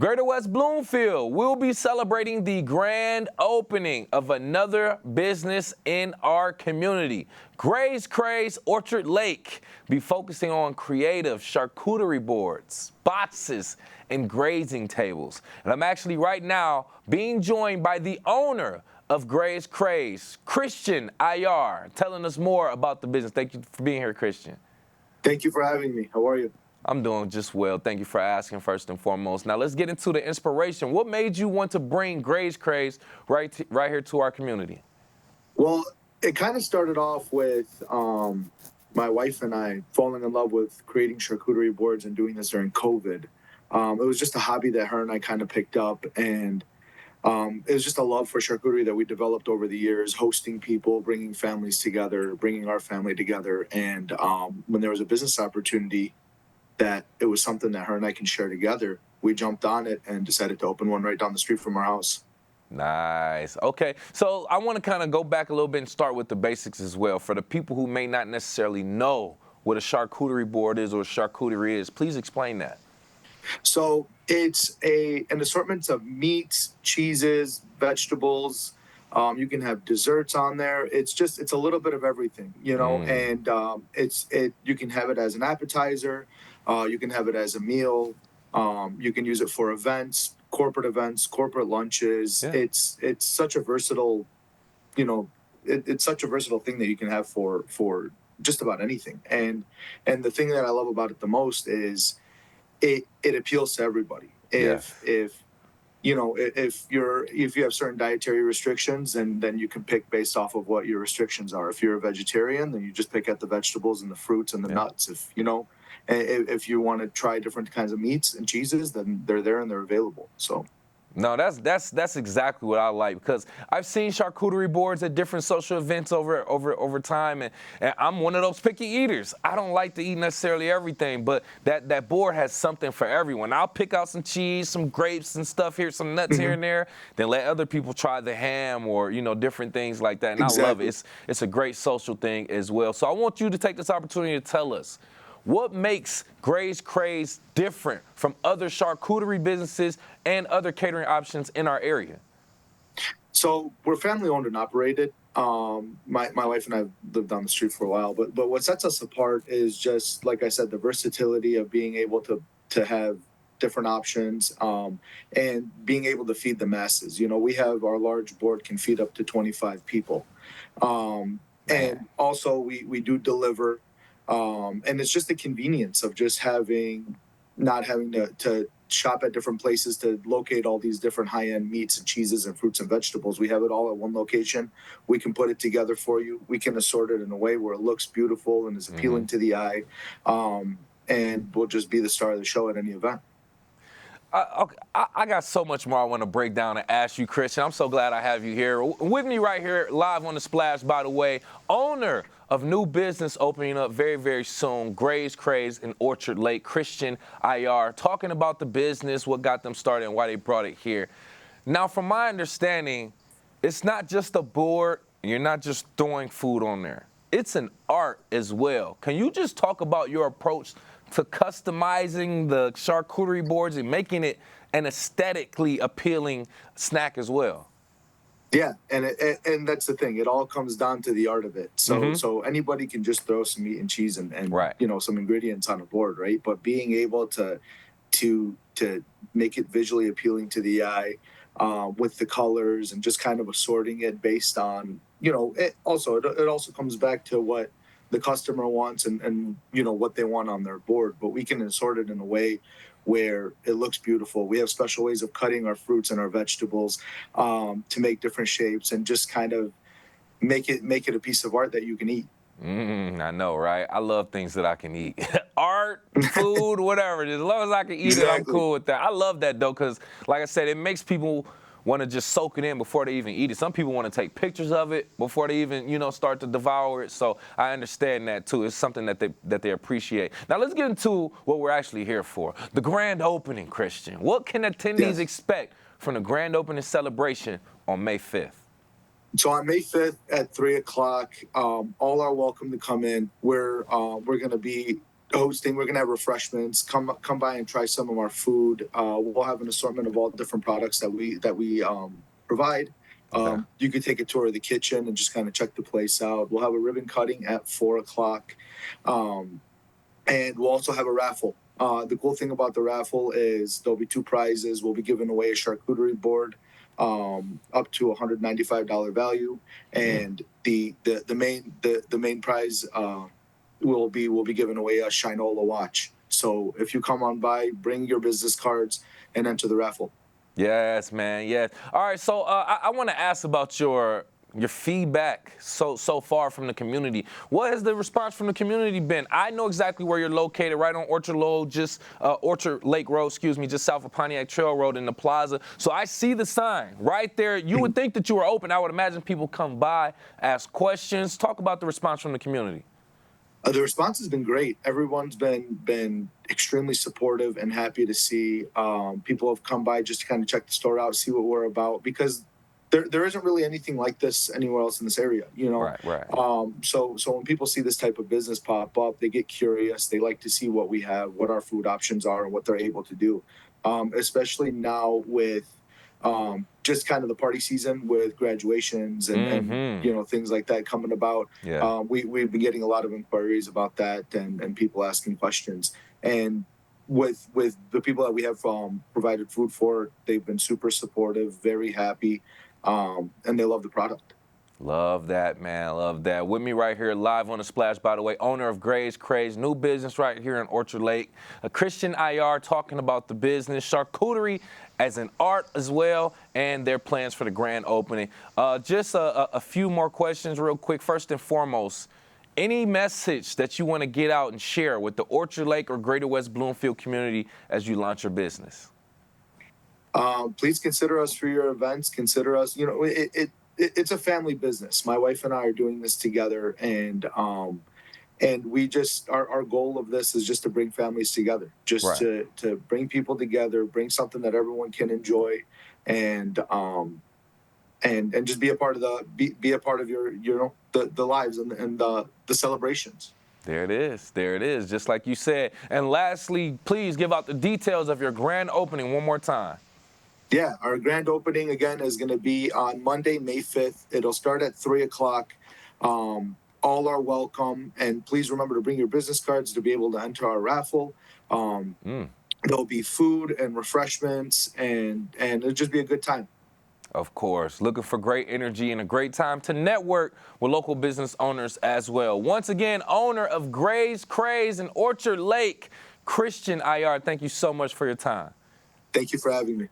Greater West Bloomfield will be celebrating the grand opening of another business in our community. Graze Craze Orchard Lake be focusing on creative charcuterie boards, boxes, and grazing tables. And I'm actually right now being joined by the owner of Graze Craze, Christian Ayar, telling us more about the business. Thank you for being here, Christian. Thank you for having me. How are you? I'm doing just well. Thank you for asking, first and foremost. Now, let's get into the inspiration. What made you want to bring Graze Craze right here to our community? Well, it kind of started off with my wife and I falling in love with creating charcuterie boards and doing this during COVID. It was just a hobby that her and I kind of picked up, and it was just a love for charcuterie that we developed over the years, hosting people, bringing families together, bringing our family together. And when there was a business opportunity that it was something that her and I can share together, we jumped on it and decided to open one right down the street from our house. Nice. Okay, so I want to kind of go back a little bit and start with the basics as well. For the people who may not necessarily know what a charcuterie board is or charcuterie is, please explain that. So it's an assortment of meats, cheeses, vegetables. You can have desserts on there. It's a little bit of everything, you know. And you can have it as an appetizer. You can have it as a meal. You can use it for events, corporate lunches. Yeah. It's such a versatile, it's such a versatile thing that you can have for just about anything. And the thing that I love about it the most is it appeals to everybody. If you have certain dietary restrictions, then you can pick based off of what your restrictions are. If you're a vegetarian, then you just pick at the vegetables and the fruits and the nuts. If you want to try different kinds of meats and cheeses, then they're there and they're available. So. No, that's exactly what I like, because I've seen charcuterie boards at different social events over time, and I'm one of those picky eaters. I don't like to eat necessarily everything, but that board has something for everyone. I'll pick out some cheese, some grapes and stuff here, some nuts here and there, then let other people try the ham or different things like that. And exactly. I love it. It's a great social thing as well. So I want you to take this opportunity to tell us, what makes Graze Craze different from other charcuterie businesses and other catering options in our area? So we're family owned and operated. My wife and I have lived down the street for a while, but what sets us apart is just, like I said, the versatility of being able to have different options and being able to feed the masses. We have our large board can feed up to 25 people. And also we do deliver. And it's just the convenience of just not having to shop at different places to locate all these different high-end meats and cheeses and fruits and vegetables. We have it all at one location. We can put it together for you. We can assort it in a way where it looks beautiful and is appealing to the eye. And we'll just be the star of the show at any event. I got so much more I want to break down and ask you, Christian. I'm so glad I have you here. With me right here, live on the Splash, by the way, owner of new business opening up very, very soon, Graze Craze in Orchard Lake, Christian Ayar, talking about the business, what got them started, and why they brought it here. Now, from my understanding, it's not just a board. You're not just throwing food on there. It's an art as well. Can you just talk about your approach to customizing the charcuterie boards and making it an aesthetically appealing snack as well? Yeah, and that's the thing. It all comes down to the art of it. So anybody can just throw some meat and cheese and right. Some ingredients on a board, right? But being able to make it visually appealing to the eye with the colors and just kind of assorting it based on it also comes back to what the customer wants and what they want on their board. But we can assort it in a way where it looks beautiful. We have special ways of cutting our fruits and our vegetables to make different shapes and just kind of make it a piece of art that you can eat. I know, right? I love things that I can eat. Art, food, whatever. As long as I can eat it, I'm cool with that. I love that, though, because, like I said, it makes people want to just soak it in before they even eat it. Some people want to take pictures of it before they even, start to devour it. So I understand that, too. It's something that they appreciate. Now, let's get into what we're actually here for. The grand opening, Christian. What can attendees expect from the grand opening celebration on May 5th? So on May 5th at 3 o'clock, all are welcome to come in. We're going to be hosting. We're gonna have refreshments. Come by and try some of our food. We'll have an assortment of all different products that we provide. Okay. You could take a tour of the kitchen and just kind of check the place out. We'll have a ribbon cutting at 4 o'clock, and we'll also have a raffle. The cool thing about the raffle is there'll be two prizes. We'll be giving away a charcuterie board, up to $195 value, and the main prize we'll be giving away a Shinola watch. So if you come on by, bring your business cards and enter the raffle. Yes, man. Yes. All right. So I want to ask about your feedback so far from the community. What has the response from the community been? I know exactly where you're located, right on Orchard Lake Road, just south of Pontiac Trail Road in the plaza. So I see the sign right there. You would think that you were open. I would imagine people come by, ask questions. Talk about the response from the community. The response has been great. Everyone's been extremely supportive and happy to see. People have come by just to kind of check the store out, see what we're about, because there isn't really anything like this anywhere else in this area, you know. Right. So when people see this type of business pop up, they get curious. They like to see what we have, what our food options are, and what they're able to do. Especially now with just kind of the party season with graduations and you know, things like that coming about. Yeah. We've been getting a lot of inquiries about that and people asking questions. And with the people that we have provided food for, they've been super supportive, very happy, and they love the product. Love that, man. Love that. With me right here, live on the Splash, by the way, owner of Graze Craze, new business right here in Orchard Lake. Christian Ayar talking about the business, charcuterie as an art as well, and their plans for the grand opening. Just a few more questions real quick. First and foremost, any message that you want to get out and share with the Orchard Lake or Greater West Bloomfield community as you launch your business? Please consider us for your events. Consider us, you know, it's a family business. My wife and I are doing this together, and we just our goal of this is just to bring families together, just Right. to bring people together, bring something that everyone can enjoy, and just be a part of be a part of your, you know, the lives and the celebrations. There it is. There it is, just like you said. And lastly, please give out the details of your grand opening one more time. Yeah, our grand opening again is going to be on Monday, May 5th. It'll start at 3 o'clock. All are welcome, and please remember to bring your business cards to be able to enter our raffle. There'll be food and refreshments, and it'll just be a good time. Of course, looking for great energy and a great time to network with local business owners as well. Once again, owner of Graze Craze in Orchard Lake, Christian Ayar, thank you so much for your time. Thank you for having me.